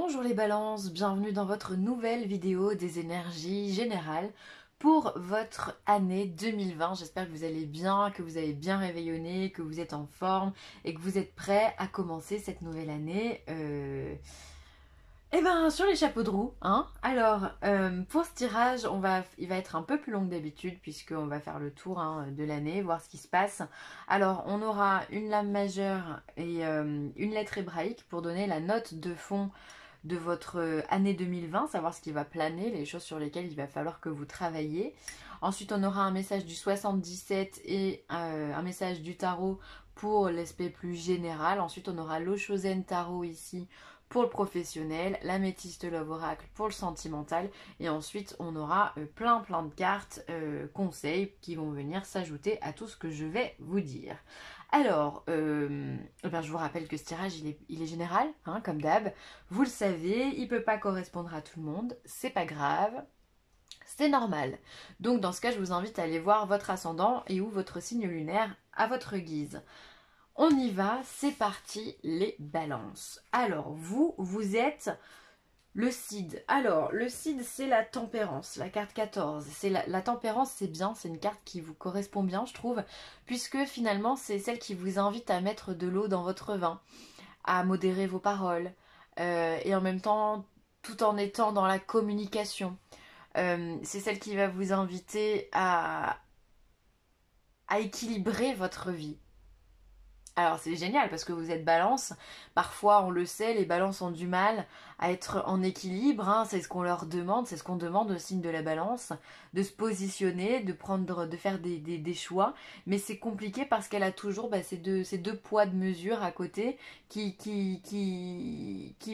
Bonjour les balances, bienvenue dans votre nouvelle vidéo des énergies générales pour votre année 2020. J'espère que vous allez bien, que vous avez bien réveillonné, que vous êtes en forme et que vous êtes prêts à commencer cette nouvelle année sur les chapeaux de roue, hein. Alors, pour ce tirage, il va être un peu plus long que d'habitude puisqu'on va faire le tour de l'année, voir ce qui se passe. Alors, on aura une lame majeure et une lettre hébraïque pour donner la note de fond de votre année 2020, savoir ce qui va planer, les choses sur lesquelles il va falloir que vous travailliez. Ensuite, on aura un message du 77 et un message du tarot pour l'aspect plus général. Ensuite, on aura l'Oshozen Tarot ici pour le professionnel, l'améthyste Love Oracle pour le sentimental. Et ensuite, on aura plein de cartes conseils qui vont venir s'ajouter à tout ce que je vais vous dire. Alors, je vous rappelle que ce tirage, il est général, hein, comme d'hab. Vous le savez, il ne peut pas correspondre à tout le monde. C'est pas grave. C'est normal. Donc, dans ce cas, je vous invite à aller voir votre ascendant et ou votre signe lunaire à votre guise. On y va, c'est parti, les balances. Alors, vous êtes le Cid. Alors, le Cid, c'est la tempérance, la carte 14. C'est la tempérance, c'est bien, c'est une carte qui vous correspond bien, je trouve, puisque finalement, c'est celle qui vous invite à mettre de l'eau dans votre vin, à modérer vos paroles, et en même temps, tout en étant dans la communication. C'est celle qui va vous inviter à équilibrer votre vie. Alors c'est génial parce que vous êtes balance, parfois on le sait, les balances ont du mal à être en équilibre, hein. C'est ce qu'on leur demande, c'est ce qu'on demande au signe de la balance, de se positionner, de faire des choix, mais c'est compliqué parce qu'elle a toujours ces deux poids de mesure à côté qui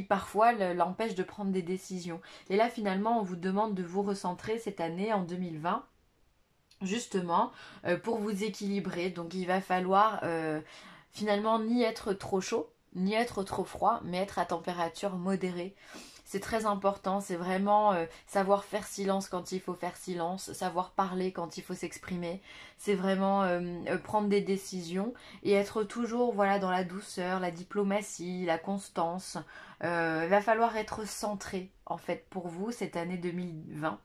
parfois l'empêchent de prendre des décisions. Et là finalement on vous demande de vous recentrer cette année en 2020 justement pour vous équilibrer, donc il va falloir finalement ni être trop chaud, ni être trop froid, mais être à température modérée. C'est très important, c'est vraiment savoir faire silence quand il faut faire silence, savoir parler quand il faut s'exprimer. C'est vraiment prendre des décisions et être toujours voilà, dans la douceur, la diplomatie, la constance. Il va falloir être centré en fait pour vous cette année 2020.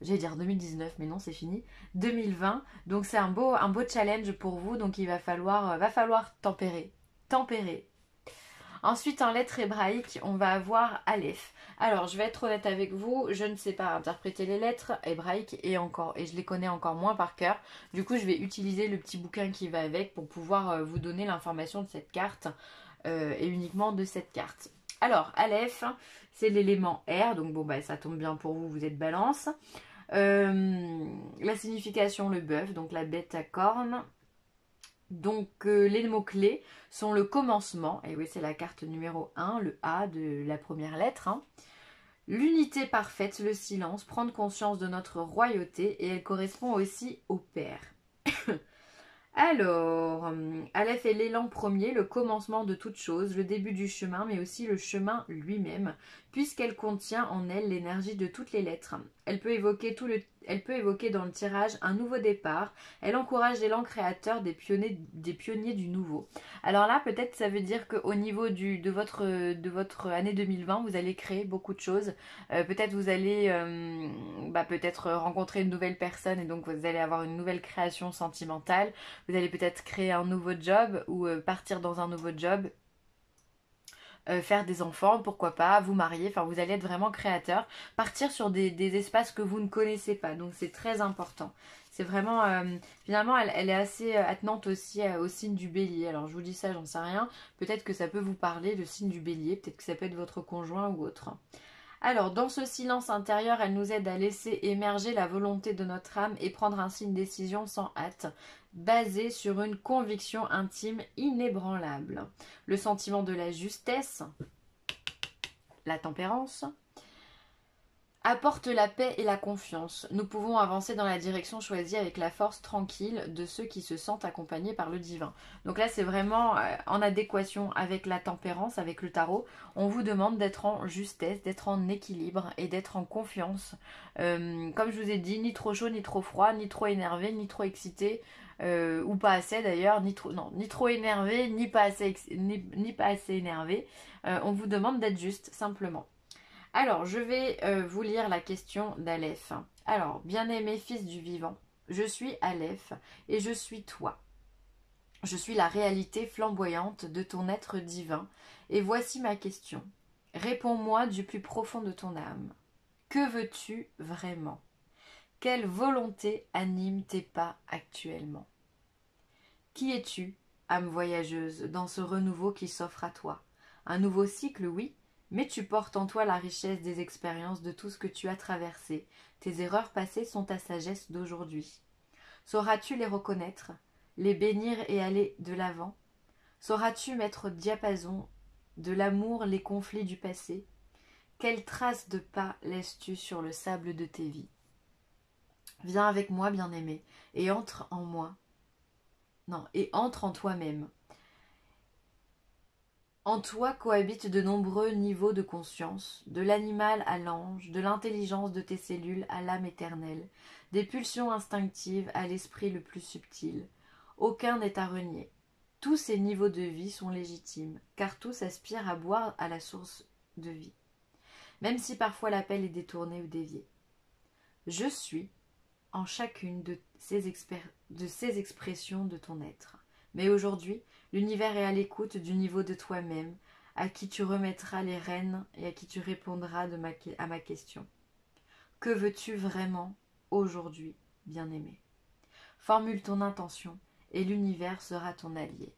J'allais dire 2019, mais non, c'est fini. 2020, donc c'est un beau challenge pour vous, donc il va falloir tempérer. Tempérer. Ensuite, en lettres hébraïques, on va avoir Aleph. Alors, je vais être honnête avec vous, je ne sais pas interpréter les lettres hébraïques et je les connais encore moins par cœur. Du coup, je vais utiliser le petit bouquin qui va avec pour pouvoir vous donner l'information de cette carte et uniquement de cette carte. Alors, Aleph, c'est l'élément air, donc ça tombe bien pour vous, vous êtes balance. La signification, le bœuf, donc la bête à cornes. Donc les mots-clés sont le commencement, et oui c'est la carte numéro 1, le A de la première lettre. Hein. L'unité parfaite, le silence, prendre conscience de notre royauté, et elle correspond aussi au Père. Alors, Aleph est l'élan premier, le commencement de toute chose, le début du chemin, mais aussi le chemin lui-même, puisqu'elle contient en elle l'énergie de toutes les lettres. Elle peut évoquer dans le tirage un nouveau départ. Elle encourage l'élan créateur des pionniers du nouveau. Alors là, peut-être ça veut dire qu'au niveau de votre année 2020, vous allez créer beaucoup de choses. Peut-être vous allez peut-être rencontrer une nouvelle personne et donc vous allez avoir une nouvelle création sentimentale. Vous allez peut-être créer un nouveau job ou partir dans un nouveau job. Faire des enfants, pourquoi pas, vous marier, enfin vous allez être vraiment créateur, partir sur des espaces que vous ne connaissez pas, donc c'est très important. C'est vraiment, finalement elle est assez attenante aussi au signe du bélier, alors je vous dis ça, j'en sais rien, peut-être que ça peut vous parler, le signe du bélier, peut-être que ça peut être votre conjoint ou autre. Alors, dans ce silence intérieur, elle nous aide à laisser émerger la volonté de notre âme et prendre ainsi une décision sans hâte, basée sur une conviction intime inébranlable. Le sentiment de la justesse, la tempérance, apporte la paix et la confiance. Nous pouvons avancer dans la direction choisie avec la force tranquille de ceux qui se sentent accompagnés par le divin. Donc là, c'est vraiment en adéquation avec la tempérance, avec le tarot. On vous demande d'être en justesse, d'être en équilibre et d'être en confiance. Comme je vous ai dit, ni trop chaud, ni trop froid, ni trop énervé, ni trop excité. Ou pas assez d'ailleurs, ni trop énervé, ni pas assez énervé. On vous demande d'être juste, simplement. Alors, je vais vous lire la question d'Aleph. Alors, bien-aimé fils du vivant, je suis Aleph et je suis toi. Je suis la réalité flamboyante de ton être divin. Et voici ma question. Réponds-moi du plus profond de ton âme. Que veux-tu vraiment? Quelle volonté anime tes pas actuellement? Qui es-tu, âme voyageuse, dans ce renouveau qui s'offre à toi? Un nouveau cycle, oui, mais tu portes en toi la richesse des expériences de tout ce que tu as traversé. Tes erreurs passées sont ta sagesse d'aujourd'hui. Sauras-tu les reconnaître, les bénir et aller de l'avant? Sauras-tu mettre au diapason de l'amour les conflits du passé? Quelles traces de pas laisses-tu sur le sable de tes vies? Viens avec moi, bien-aimé, et entre en moi. Non, et entre en toi-même. En toi cohabitent de nombreux niveaux de conscience, de l'animal à l'ange, de l'intelligence de tes cellules à l'âme éternelle, des pulsions instinctives à l'esprit le plus subtil. Aucun n'est à renier. Tous ces niveaux de vie sont légitimes, car tous aspirent à boire à la source de vie, même si parfois l'appel est détourné ou dévié. Je suis en chacune de ces expressions de ton être. Mais aujourd'hui, l'univers est à l'écoute du niveau de toi-même, à qui tu remettras les rênes et à qui tu répondras à ma question. Que veux-tu vraiment aujourd'hui, bien-aimé? Formule ton intention et l'univers sera ton allié.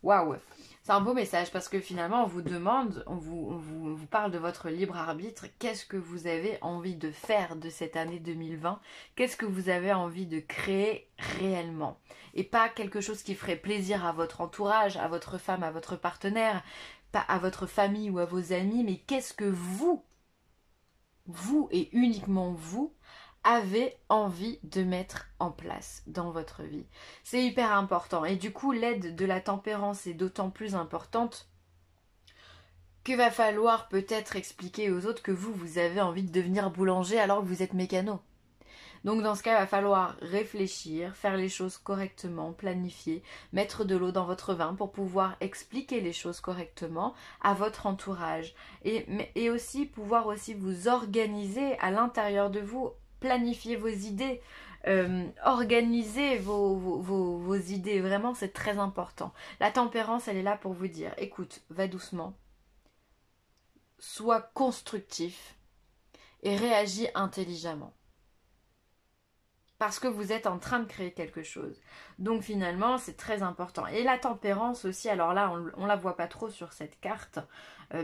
Waouh, c'est un beau message parce que finalement on vous demande, on vous parle de votre libre arbitre. Qu'est-ce que vous avez envie de faire de cette année 2020? Qu'est-ce que vous avez envie de créer réellement? Et pas quelque chose qui ferait plaisir à votre entourage, à votre femme, à votre partenaire, pas à votre famille ou à vos amis, mais qu'est-ce que vous et uniquement vous, avez envie de mettre en place dans votre vie. C'est hyper important. Et du coup, l'aide de la tempérance est d'autant plus importante que va falloir peut-être expliquer aux autres que vous avez envie de devenir boulanger alors que vous êtes mécano. Donc dans ce cas, il va falloir réfléchir, faire les choses correctement, planifier, mettre de l'eau dans votre vin pour pouvoir expliquer les choses correctement à votre entourage. Et aussi pouvoir aussi vous organiser à l'intérieur de vous, planifier vos idées, organiser vos idées. Vraiment, c'est très important. La tempérance, elle est là pour vous dire, écoute, va doucement, sois constructif et réagis intelligemment. Parce que vous êtes en train de créer quelque chose. Donc finalement, c'est très important. Et la tempérance aussi, alors là, on ne la voit pas trop sur cette carte,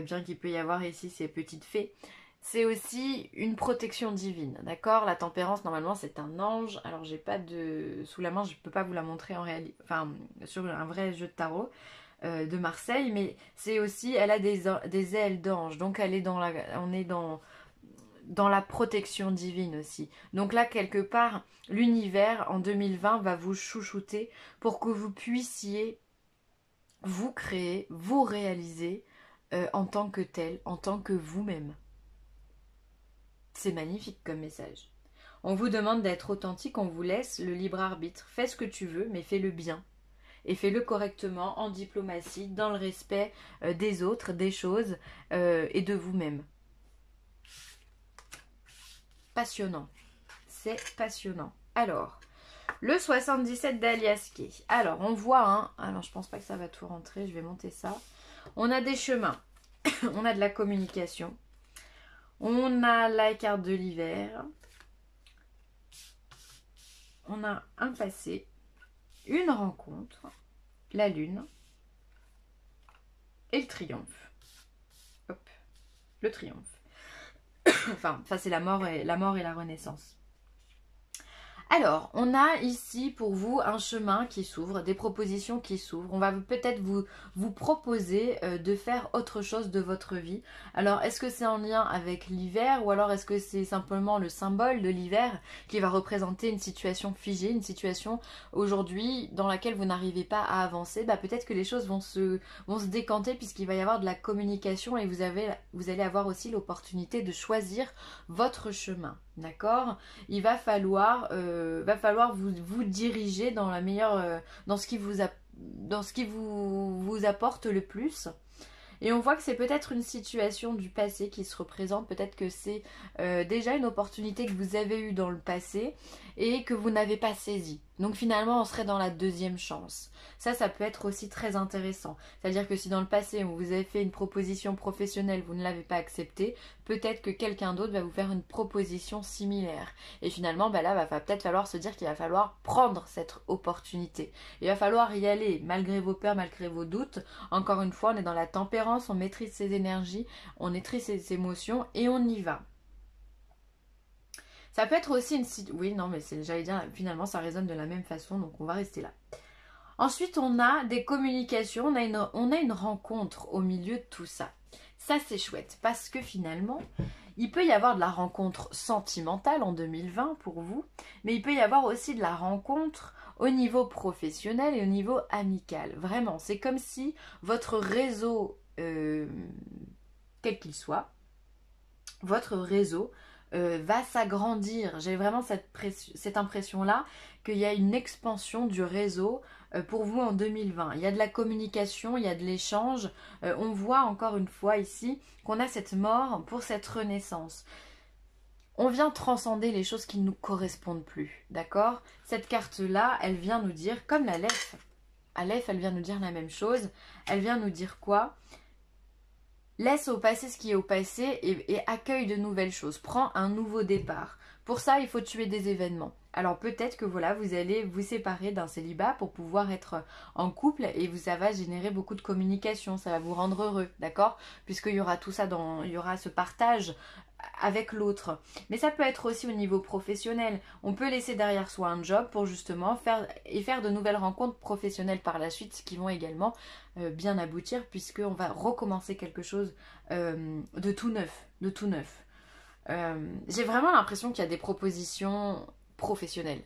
bien qu'il peut y avoir ici ces petites fées. C'est aussi une protection divine, d'accord? La tempérance, normalement, c'est un ange. Alors, j'ai pas de... Sous la main, je ne peux pas vous la montrer en réalité, enfin, sur un vrai jeu de tarot de Marseille, mais c'est aussi, elle a des ailes d'ange. Donc, elle est on est dans la protection divine aussi. Donc là, quelque part, l'univers en 2020 va vous chouchouter pour que vous puissiez vous créer, vous réaliser en tant que tel, en tant que vous-même. C'est magnifique comme message. On vous demande d'être authentique, on vous laisse le libre arbitre. Fais ce que tu veux, mais fais-le bien. Et fais-le correctement, en diplomatie, dans le respect des autres, des choses et de vous-même. Passionnant. C'est passionnant. Alors, le 77 d'Aliaské. Alors, on voit, hein, alors je pense pas que ça va tout rentrer, je vais monter ça. On a des chemins, on a de la communication, on a la carte de l'hiver, on a un passé, une rencontre, la lune et le triomphe. Hop, le triomphe. Enfin, ça c'est la mort et la renaissance. Alors, on a ici pour vous un chemin qui s'ouvre, des propositions qui s'ouvrent. On va peut-être vous proposer de faire autre chose de votre vie. Alors, est-ce que c'est en lien avec l'hiver ou alors est-ce que c'est simplement le symbole de l'hiver qui va représenter une situation figée, une situation aujourd'hui dans laquelle vous n'arrivez pas à avancer? Bah, peut-être que les choses vont se décanter puisqu'il va y avoir de la communication et vous allez avoir aussi l'opportunité de choisir votre chemin. D'accord? Il va falloir vous diriger dans la meilleure, dans ce qui vous apporte le plus. Et on voit que c'est peut-être une situation du passé qui se représente, peut-être que c'est déjà une opportunité que vous avez eue dans le passé et que vous n'avez pas saisie. Donc finalement, on serait dans la deuxième chance. Ça peut être aussi très intéressant. C'est-à-dire que si dans le passé, on vous avait fait une proposition professionnelle, vous ne l'avez pas acceptée, peut-être que quelqu'un d'autre va vous faire une proposition similaire. Et finalement, là, va peut-être falloir se dire qu'il va falloir prendre cette opportunité. Il va falloir y aller, malgré vos peurs, malgré vos doutes. Encore une fois, on est dans la tempérance, on maîtrise ses énergies, on maîtrise ses émotions et on y va. Ça peut être aussi une... Oui, non, mais j'allais dire, finalement, ça résonne de la même façon, donc on va rester là. Ensuite, on a des communications, on a une rencontre au milieu de tout ça. Ça, c'est chouette, parce que finalement, il peut y avoir de la rencontre sentimentale en 2020 pour vous, mais il peut y avoir aussi de la rencontre au niveau professionnel et au niveau amical. Vraiment, c'est comme si votre réseau, quel qu'il soit, votre réseau va s'agrandir. J'ai vraiment cette impression-là qu'il y a une expansion du réseau pour vous en 2020. Il y a de la communication, il y a de l'échange. On voit encore une fois ici qu'on a cette mort pour cette renaissance. On vient transcender les choses qui ne nous correspondent plus, d'accord? Cette carte-là, elle vient nous dire, comme l'Aleph, elle vient nous dire la même chose. Elle vient nous dire quoi? Laisse au passé ce qui est au passé et accueille de nouvelles choses. Prends un nouveau départ. Pour ça, il faut tuer des événements. Alors peut-être que voilà, vous allez vous séparer d'un célibat pour pouvoir être en couple et ça va générer beaucoup de communication, ça va vous rendre heureux, d'accord? Puisqu'il y aura tout ça, il y aura ce partage avec l'autre. Mais ça peut être aussi au niveau professionnel. On peut laisser derrière soi un job pour justement faire de nouvelles rencontres professionnelles par la suite qui vont également bien aboutir puisqu'on va recommencer quelque chose de tout neuf. J'ai vraiment l'impression qu'il y a des propositions professionnelles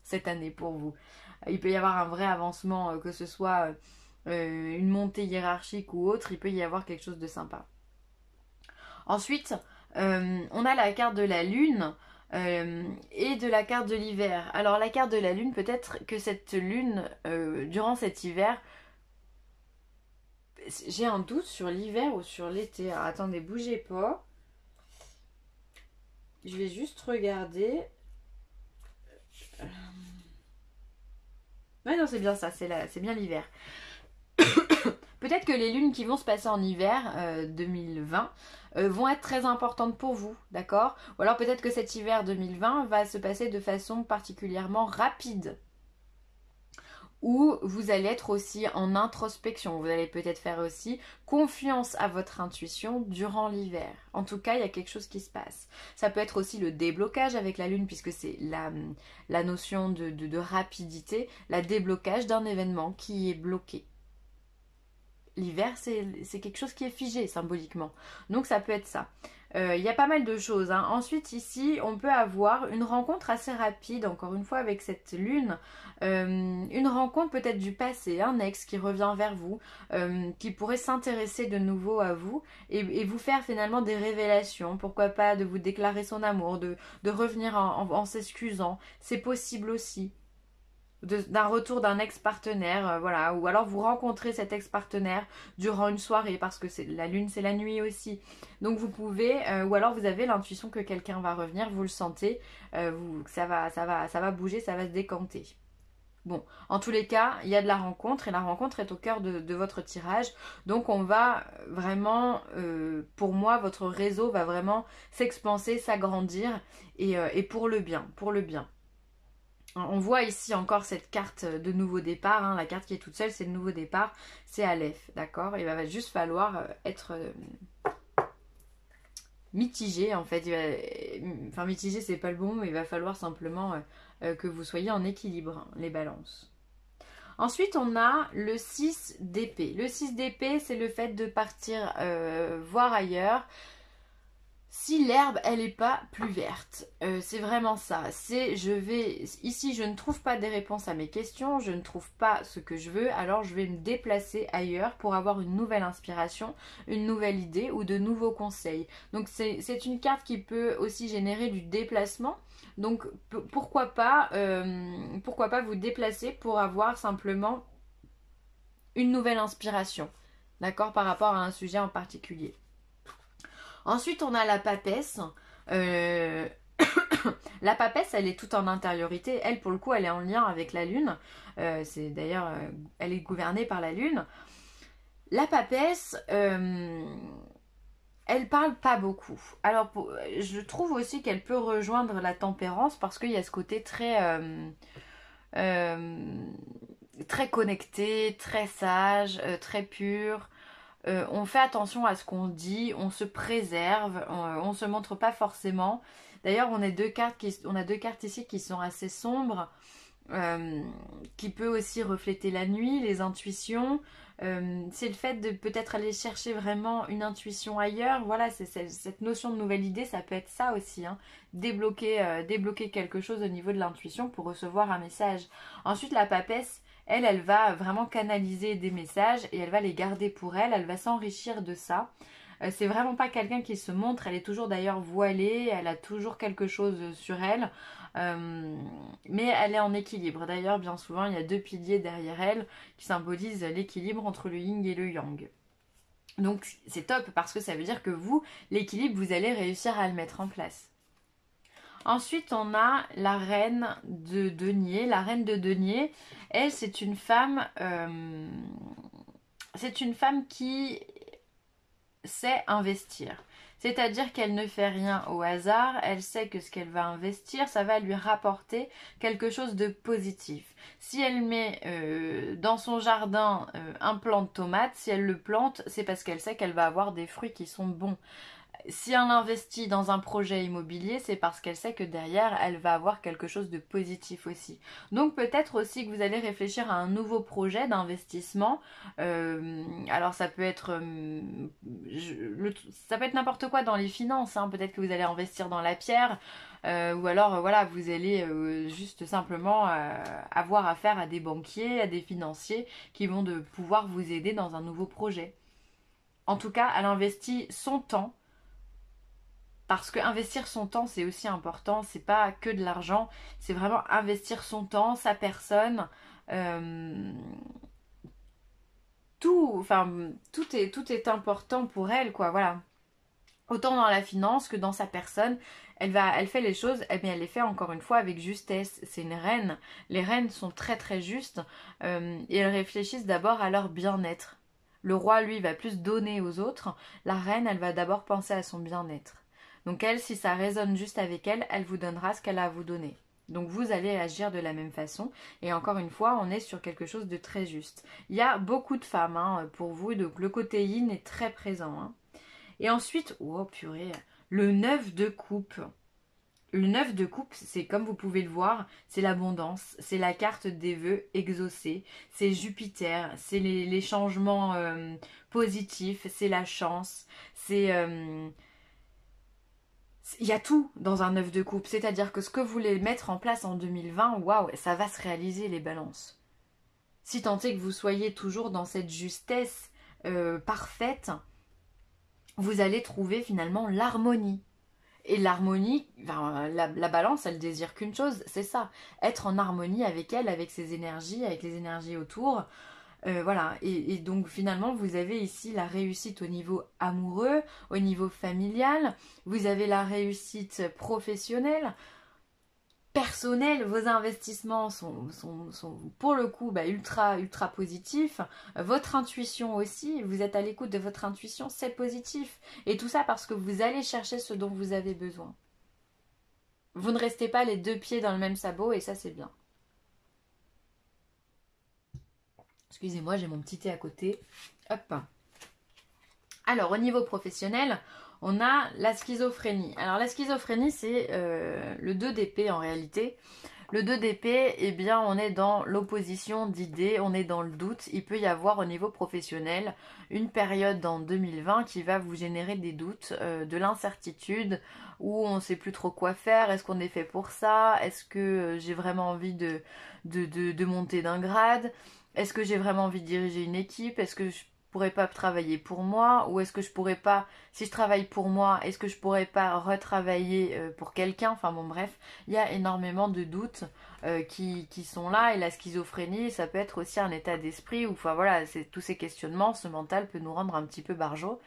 cette année pour vous. Il peut y avoir un vrai avancement, que ce soit une montée hiérarchique ou autre, il peut y avoir quelque chose de sympa. Ensuite, on a la carte de la lune et de la carte de l'hiver. Alors la carte de la lune, peut-être que cette lune, durant cet hiver, j'ai un doute sur l'hiver ou sur l'été. Alors attendez, bougez pas. Je vais juste regarder. Ouais, non, c'est bien ça, c'est bien l'hiver. Peut-être que les lunes qui vont se passer en hiver 2020 vont être très importantes pour vous, d'accord? Ou alors peut-être que cet hiver 2020 va se passer de façon particulièrement rapide. Ou vous allez être aussi en introspection. Vous allez peut-être faire aussi confiance à votre intuition durant l'hiver. En tout cas, il y a quelque chose qui se passe. Ça peut être aussi le déblocage avec la lune, puisque c'est la notion de rapidité, la déblocage d'un événement qui est bloqué. L'hiver, c'est quelque chose qui est figé symboliquement. Donc ça peut être ça. Il y a pas mal de choses. Hein. Ensuite, ici, on peut avoir une rencontre assez rapide, encore une fois, avec cette lune. Une rencontre peut-être du passé, un ex qui revient vers vous, qui pourrait s'intéresser de nouveau à vous et vous faire finalement des révélations. Pourquoi pas de vous déclarer son amour, de revenir en s'excusant. C'est possible aussi. D'un retour d'un ex-partenaire, voilà, ou alors vous rencontrez cet ex-partenaire durant une soirée parce que la lune c'est la nuit aussi. Donc vous pouvez, ou alors vous avez l'intuition que quelqu'un va revenir, vous le sentez, ça va bouger, ça va se décanter. Bon, en tous les cas, il y a de la rencontre et la rencontre est au cœur de votre tirage. Donc on va vraiment, pour moi, votre réseau va vraiment s'expanser, s'agrandir et pour le bien, pour le bien. On voit ici encore cette carte de nouveau départ, hein. La carte qui est toute seule, c'est le nouveau départ, c'est Aleph, d'accord? Il va juste falloir être mitigé en fait. Enfin, mitigé, c'est pas le bon mot, il va falloir simplement que vous soyez en équilibre, hein, les balances. Ensuite, on a le 6 d'épée. Le 6 d'épée, c'est le fait de partir voir ailleurs. Si l'herbe, elle n'est pas plus verte, c'est vraiment ça. Ici, je ne trouve pas des réponses à mes questions, je ne trouve pas ce que je veux, alors je vais me déplacer ailleurs pour avoir une nouvelle inspiration, une nouvelle idée ou de nouveaux conseils. Donc c'est une carte qui peut aussi générer du déplacement. Donc pourquoi pas vous déplacer pour avoir simplement une nouvelle inspiration. d'accord, par rapport à un sujet en particulier. Ensuite, on a la papesse. Euh, La papesse, elle est toute en intériorité. Elle, pour le coup, elle est en lien avec la lune. C'est d'ailleurs, elle est gouvernée par la lune. La papesse, elle parle pas beaucoup. Alors, je trouve aussi qu'elle peut rejoindre la tempérance parce qu'il y a ce côté euh, très connecté, très sage, très pur. On fait attention à ce qu'on dit, on se préserve, on se montre pas forcément. D'ailleurs, on a deux cartes ici qui sont assez sombres, qui peut aussi refléter la nuit, les intuitions. C'est le fait de peut-être aller chercher vraiment une intuition ailleurs. Voilà, c'est cette notion de nouvelle idée, ça peut être ça aussi, hein. Débloquer quelque chose au niveau de l'intuition pour recevoir un message. Ensuite, la papesse, elle va vraiment canaliser des messages et elle va les garder pour elle, elle va s'enrichir de ça. C'est vraiment pas quelqu'un qui se montre, elle est toujours d'ailleurs voilée, elle a toujours quelque chose sur elle, mais elle est en équilibre. D'ailleurs, bien souvent, il y a deux piliers derrière elle qui symbolisent l'équilibre entre le yin et le yang. Donc c'est top parce que ça veut dire que vous, l'équilibre, vous allez réussir à le mettre en place. Ensuite, on a la reine de denier. La reine de denier, elle, c'est une femme qui sait investir. C'est-à-dire qu'elle ne fait rien au hasard, elle sait que ce qu'elle va investir, ça va lui rapporter quelque chose de positif. Si elle met dans son jardin un plant de tomate, si elle le plante, c'est parce qu'elle sait qu'elle va avoir des fruits qui sont bons. Si elle investit dans un projet immobilier, c'est parce qu'elle sait que derrière, elle va avoir quelque chose de positif aussi. Donc peut-être aussi que vous allez réfléchir à un nouveau projet d'investissement. Alors ça peut être, ça peut être n'importe quoi dans les finances, hein. Peut-être que vous allez investir dans la pierre, ou alors voilà, vous allez juste simplement avoir affaire à des banquiers, à des financiers qui vont pouvoir vous aider dans un nouveau projet. En tout cas, elle investit son temps parce que investir son temps, c'est aussi important. C'est pas que de l'argent, c'est vraiment investir son temps, sa personne. euh, tout est important pour elle, quoi. Voilà. Autant dans la finance que dans sa personne, elle fait les choses, eh bien elle les fait encore une fois avec justesse. C'est une reine. Les reines sont très très justes et elles réfléchissent d'abord à leur bien-être. Le roi, lui, va plus donner aux autres. La reine, elle va d'abord penser à son bien-être. Donc elle, si ça résonne juste avec elle, elle vous donnera ce qu'elle a à vous donner. Donc vous allez agir de la même façon. Et encore une fois, on est sur quelque chose de très juste. Il y a beaucoup de femmes hein, pour vous, donc le côté yin est très présent. Hein. Et ensuite, oh purée, le 9 de coupe. Le 9 de coupe, c'est comme vous pouvez le voir, c'est l'abondance, c'est la carte des vœux exaucés, c'est Jupiter, c'est les changements positifs, c'est la chance, c'est... il y a tout dans un 9 de coupe, c'est-à-dire que ce que vous voulez mettre en place en 2020, waouh, ça va se réaliser les balances. Si tant est que vous soyez toujours dans cette justesse parfaite, vous allez trouver finalement l'harmonie. Et l'harmonie, enfin, la balance, elle désire qu'une chose, c'est ça, être en harmonie avec elle, avec ses énergies, avec les énergies autour. Voilà, et donc finalement, vous avez ici la réussite au niveau amoureux, au niveau familial, vous avez la réussite professionnelle, personnelle, vos investissements sont pour le coup ultra, ultra positifs. Votre intuition aussi, vous êtes à l'écoute de votre intuition, c'est positif. Et tout ça parce que vous allez chercher ce dont vous avez besoin. Vous ne restez pas les deux pieds dans le même sabot et ça c'est bien. Excusez-moi, j'ai mon petit thé à côté. Hop. Alors, au niveau professionnel, on a la schizophrénie. Alors, la schizophrénie, c'est le 2 d'épée en réalité. Le 2 d'épée, eh bien, on est dans l'opposition d'idées, on est dans le doute. Il peut y avoir au niveau professionnel une période en 2020 qui va vous générer des doutes, de l'incertitude, où on ne sait plus trop quoi faire. Est-ce qu'on est fait pour ça? Est-ce que j'ai vraiment envie de monter d'un grade? Est-ce que j'ai vraiment envie de diriger une équipe? Est-ce que pourrais pas travailler pour moi, ou est-ce que je pourrais pas, si je travaille pour moi, est-ce que je pourrais pas retravailler pour quelqu'un, enfin bon bref, il y a énormément de doutes qui sont là, et la schizophrénie, ça peut être aussi un état d'esprit, où enfin voilà, c'est tous ces questionnements, ce mental peut nous rendre un petit peu barjots.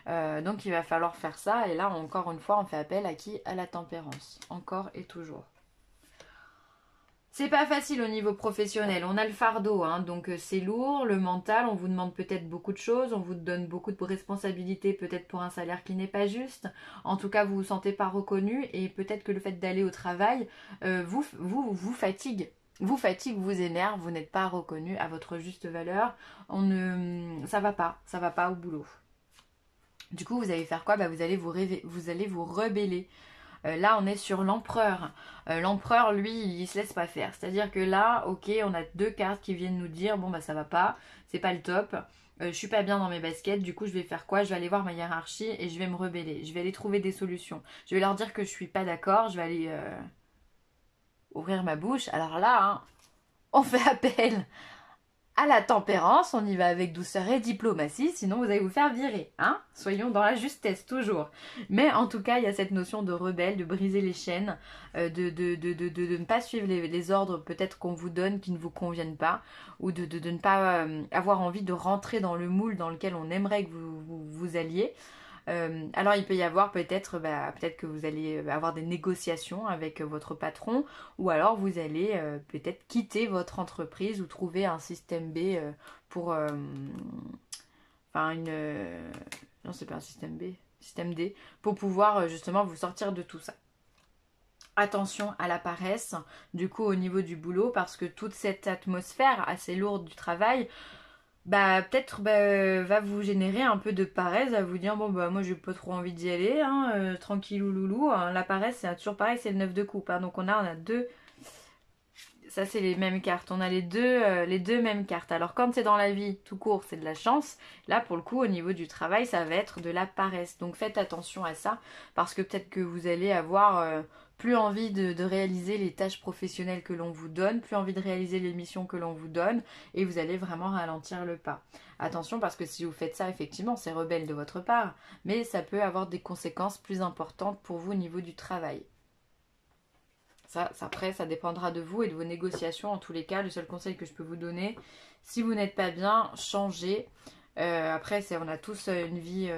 Donc il va falloir faire ça, et là encore une fois on fait appel à qui? À la tempérance, encore et toujours. C'est pas facile au niveau professionnel, on a le fardeau, hein, donc c'est lourd, le mental, on vous demande peut-être beaucoup de choses, on vous donne beaucoup de responsabilités, peut-être pour un salaire qui n'est pas juste, en tout cas vous vous sentez pas reconnu, et peut-être que le fait d'aller au travail vous fatigue. Vous fatigue, vous énerve, vous n'êtes pas reconnu à votre juste valeur, ça va pas au boulot. Du coup, vous allez faire quoi? Bah, vous allez vous rebeller. Là, on est sur l'empereur. L'empereur, lui, il se laisse pas faire. C'est-à-dire que là, ok, on a deux cartes qui viennent nous dire, bon bah ça va pas, c'est pas le top. Je suis pas bien dans mes baskets, du coup je vais faire quoi? Je vais aller voir ma hiérarchie et je vais me rebeller. Je vais aller trouver des solutions. Je vais leur dire que je suis pas d'accord, je vais aller ouvrir ma bouche. Alors là, hein, on fait appel à la tempérance, on y va avec douceur et diplomatie, sinon vous allez vous faire virer, hein. Soyons dans la justesse, toujours. Mais en tout cas, il y a cette notion de rebelle, de briser les chaînes, de ne pas suivre les ordres peut-être qu'on vous donne qui ne vous conviennent pas, ou de ne pas avoir envie de rentrer dans le moule dans lequel on aimerait que vous alliez. Alors il peut y avoir peut-être peut-être que vous allez avoir des négociations avec votre patron, ou alors vous allez peut-être quitter votre entreprise ou trouver un système B pour enfin non, c'est pas un système B, système D, pour pouvoir justement vous sortir de tout ça. Attention à la paresse du coup au niveau du boulot, parce que toute cette atmosphère assez lourde du travail peut-être va vous générer un peu de paresse, à vous dire bon bah moi j'ai pas trop envie d'y aller, hein, tranquillou loulou, hein. La paresse c'est toujours pareil, c'est le 9 de coupe, hein. Donc on a deux, ça c'est les mêmes cartes, on a les deux mêmes cartes. Alors quand c'est dans la vie tout court c'est de la chance, là pour le coup au niveau du travail ça va être de la paresse. Donc faites attention à ça, parce que peut-être que vous allez avoir plus envie de réaliser les tâches professionnelles que l'on vous donne, plus envie de réaliser les missions que l'on vous donne, et vous allez vraiment ralentir le pas. Attention, parce que si vous faites ça, effectivement, c'est rebelle de votre part, mais ça peut avoir des conséquences plus importantes pour vous au niveau du travail. Ça, après, ça dépendra de vous et de vos négociations. En tous les cas, le seul conseil que je peux vous donner, si vous n'êtes pas bien, changez. Après, on a tous une vie...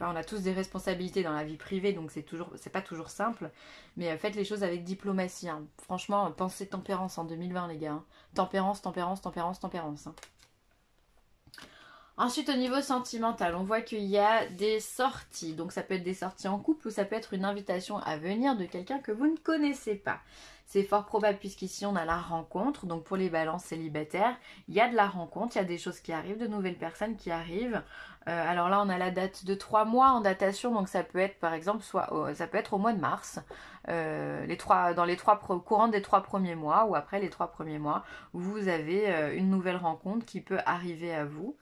Enfin, on a tous des responsabilités dans la vie privée, donc c'est pas toujours simple. Mais faites les choses avec diplomatie, hein. Franchement, pensez tempérance en 2020, les gars, hein. Tempérance, tempérance, tempérance, tempérance, hein. Ensuite, au niveau sentimental, on voit qu'il y a des sorties. Donc ça peut être des sorties en couple, ou ça peut être une invitation à venir de quelqu'un que vous ne connaissez pas. C'est fort probable, puisqu'ici on a la rencontre. Donc pour les balances célibataires, il y a de la rencontre, il y a des choses qui arrivent, de nouvelles personnes qui arrivent. Alors là, on a la date de 3 mois en datation, donc ça peut être par exemple, ça peut être au mois de mars, courant des 3 premiers mois, ou après les 3 premiers mois, vous avez une nouvelle rencontre qui peut arriver à vous.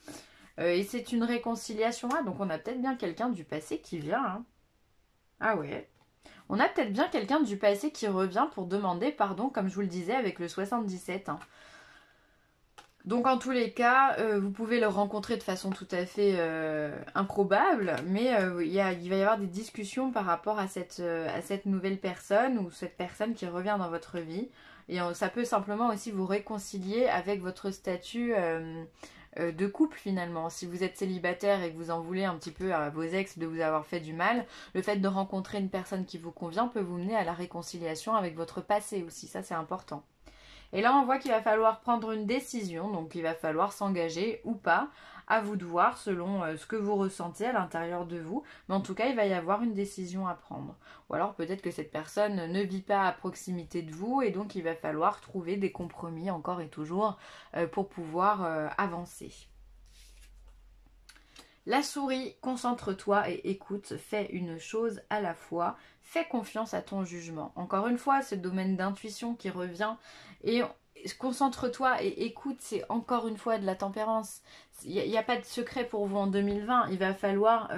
Et c'est une réconciliation. Ah, donc on a peut-être bien quelqu'un du passé qui vient, hein. Ah ouais. On a peut-être bien quelqu'un du passé qui revient pour demander pardon, comme je vous le disais avec le 77, hein. Donc en tous les cas, vous pouvez le rencontrer de façon tout à fait improbable, mais il va y avoir des discussions par rapport à cette nouvelle personne, ou cette personne qui revient dans votre vie. Et ça peut simplement aussi vous réconcilier avec votre statut de couple finalement. Si vous êtes célibataire et que vous en voulez un petit peu à vos ex de vous avoir fait du mal, le fait de rencontrer une personne qui vous convient peut vous mener à la réconciliation avec votre passé aussi, ça c'est important. Et là on voit qu'il va falloir prendre une décision, donc il va falloir s'engager ou pas, à vous de voir selon ce que vous ressentez à l'intérieur de vous, mais en tout cas il va y avoir une décision à prendre. Ou alors peut-être que cette personne ne vit pas à proximité de vous, et donc il va falloir trouver des compromis encore et toujours pour pouvoir avancer. La souris, concentre-toi et écoute, fais une chose à la fois, fais confiance à ton jugement. Encore une fois, ce domaine d'intuition qui revient, et concentre-toi et écoute, c'est encore une fois de la tempérance. Il n'y a pas de secret pour vous en 2020, il va falloir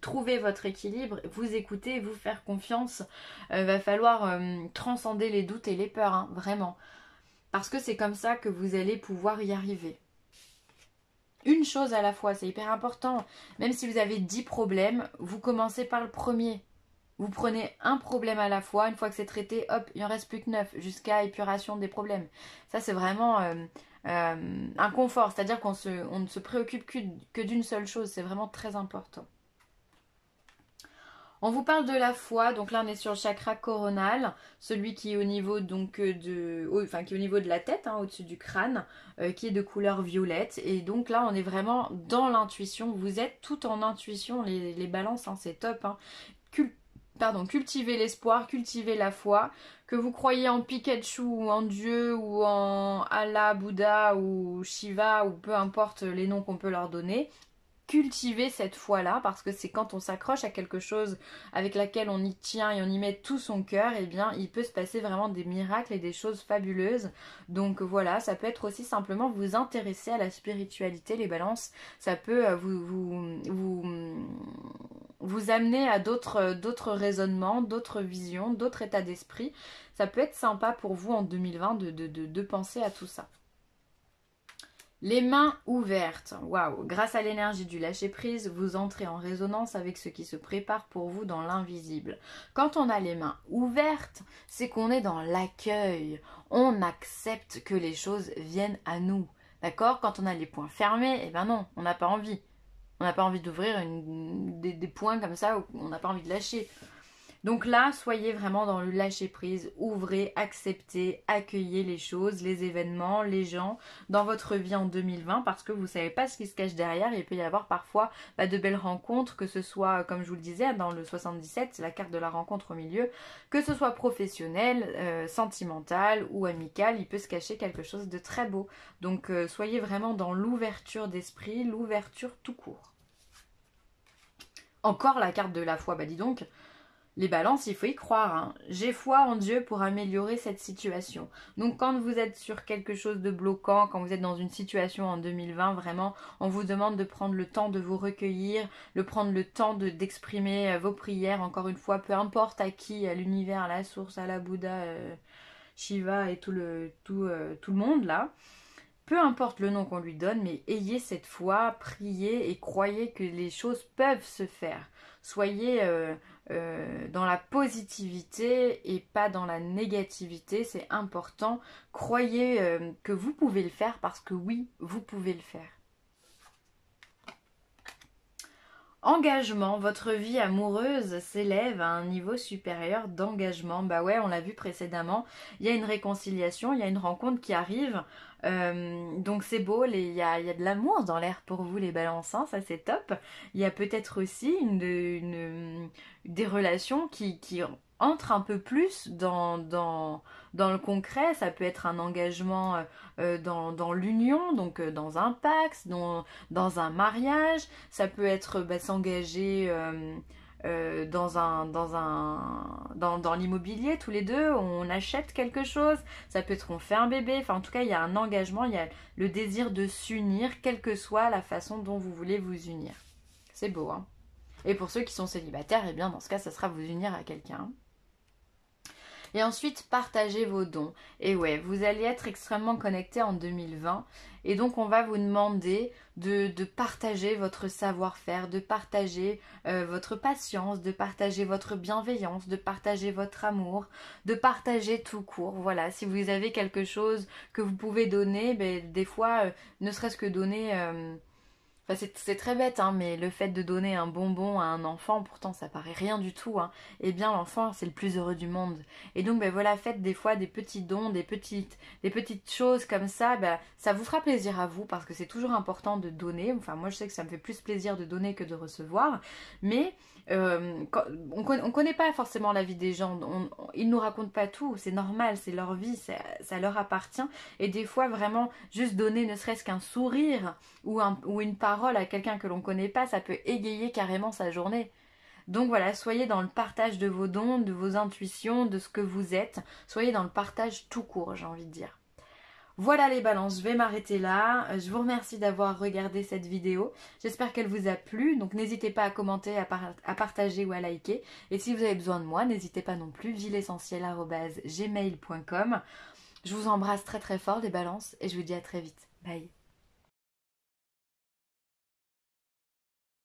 trouver votre équilibre, vous écouter, vous faire confiance, il va falloir transcender les doutes et les peurs, hein, vraiment. Parce que c'est comme ça que vous allez pouvoir y arriver. une chose à la fois, c'est hyper important. Même si vous avez 10 problèmes, vous commencez par le premier. Vous prenez un problème à la fois, une fois que c'est traité, hop, il en reste plus que 9, jusqu'à épuration des problèmes. Ça, c'est vraiment un confort, c'est-à-dire on ne se préoccupe que d'une seule chose, c'est vraiment très important. On vous parle de la foi, donc là on est sur le chakra coronal, celui qui est au niveau donc qui est au niveau de la tête, hein, au-dessus du crâne, qui est de couleur violette. Et donc là on est vraiment dans l'intuition. Vous êtes tout en intuition, les balances, hein, c'est top. Hein. Cultivez l'espoir, cultivez la foi, que vous croyez en Pikachu ou en Dieu ou en Allah, Bouddha ou Shiva ou peu importe les noms qu'on peut leur donner. Cultiver cette foi-là, parce que c'est quand on s'accroche à quelque chose avec laquelle on y tient et on y met tout son cœur, et bien il peut se passer vraiment des miracles et des choses fabuleuses. Donc voilà, ça peut être aussi simplement vous intéresser à la spiritualité, les balances, ça peut vous amener à d'autres raisonnements, d'autres visions, d'autres états d'esprit. Ça peut être sympa pour vous en 2020 de penser à tout ça. Les mains ouvertes, waouh! Grâce à l'énergie du lâcher-prise, vous entrez en résonance avec ce qui se prépare pour vous dans l'invisible. Quand on a les mains ouvertes, c'est qu'on est dans l'accueil. On accepte que les choses viennent à nous. D'accord? Quand on a les poings fermés, eh ben non, on n'a pas envie. On n'a pas envie d'ouvrir des poings comme ça, on n'a pas envie de lâcher. Donc là, soyez vraiment dans le lâcher-prise, ouvrez, acceptez, accueillez les choses, les événements, les gens dans votre vie en 2020 parce que vous ne savez pas ce qui se cache derrière. Il peut y avoir parfois de belles rencontres, que ce soit, comme je vous le disais, dans le 77, c'est la carte de la rencontre au milieu, que ce soit professionnel, sentimental ou amical, il peut se cacher quelque chose de très beau. Donc soyez vraiment dans l'ouverture d'esprit, l'ouverture tout court. Encore la carte de la foi, bah dis donc. Les balances, il faut y croire. Hein. J'ai foi en Dieu pour améliorer cette situation. Donc quand vous êtes sur quelque chose de bloquant, quand vous êtes dans une situation en 2020, vraiment, on vous demande de prendre le temps de vous recueillir, de prendre le temps d'exprimer vos prières, encore une fois, peu importe à qui, à l'univers, à la source, à la Bouddha, Shiva et tout le monde là. Peu importe le nom qu'on lui donne, mais ayez cette foi, priez et croyez que les choses peuvent se faire. Soyez dans la positivité et pas dans la négativité, c'est important. Croyez que vous pouvez le faire parce que oui, vous pouvez le faire. Engagement, votre vie amoureuse s'élève à un niveau supérieur d'engagement. Bah ouais, on l'a vu précédemment, il y a une réconciliation, il y a une rencontre qui arrive. Donc c'est beau, il y a de l'amour dans l'air pour vous les balances, hein, ça c'est top. Il y a peut-être aussi des relations qui entrent un peu plus dans le concret. Ça peut être un engagement dans l'union, donc dans un pacte, dans un mariage. Ça peut être s'engager dans l'immobilier, tous les deux, on achète quelque chose, ça peut être on fait un bébé, enfin en tout cas il y a un engagement, il y a le désir de s'unir, quelle que soit la façon dont vous voulez vous unir. C'est beau, hein. Et pour ceux qui sont célibataires, eh bien dans ce cas, ça sera vous unir à quelqu'un. Et ensuite, partagez vos dons. Et ouais, vous allez être extrêmement connecté en 2020. Et donc, on va vous demander de partager votre savoir-faire, de partager votre patience, de partager votre bienveillance, de partager votre amour, de partager tout court. Voilà, si vous avez quelque chose que vous pouvez donner, des fois, ne serait-ce que donner... Enfin, c'est très bête, hein, mais le fait de donner un bonbon à un enfant, pourtant ça paraît rien du tout, hein, eh bien l'enfant c'est le plus heureux du monde. Et donc voilà, faites des fois des petits dons, des petites choses comme ça, ça vous fera plaisir à vous parce que c'est toujours important de donner. Enfin moi je sais que ça me fait plus plaisir de donner que de recevoir, mais on connaît pas forcément la vie des gens, ils nous racontent pas tout, c'est normal, c'est leur vie, ça leur appartient. Et des fois vraiment juste donner ne serait-ce qu'un sourire ou une parole à quelqu'un que l'on connaît pas, ça peut égayer carrément sa journée. Donc voilà, soyez dans le partage de vos dons, de vos intuitions, de ce que vous êtes, soyez dans le partage tout court, j'ai envie de dire. Voilà les balances, je vais m'arrêter là. Je vous remercie d'avoir regardé cette vidéo. J'espère qu'elle vous a plu. Donc n'hésitez pas à commenter, à partager ou à liker. Et si vous avez besoin de moi, n'hésitez pas non plus, vileessentielle@gmail.com. Je vous embrasse très très fort les balances et je vous dis à très vite. Bye.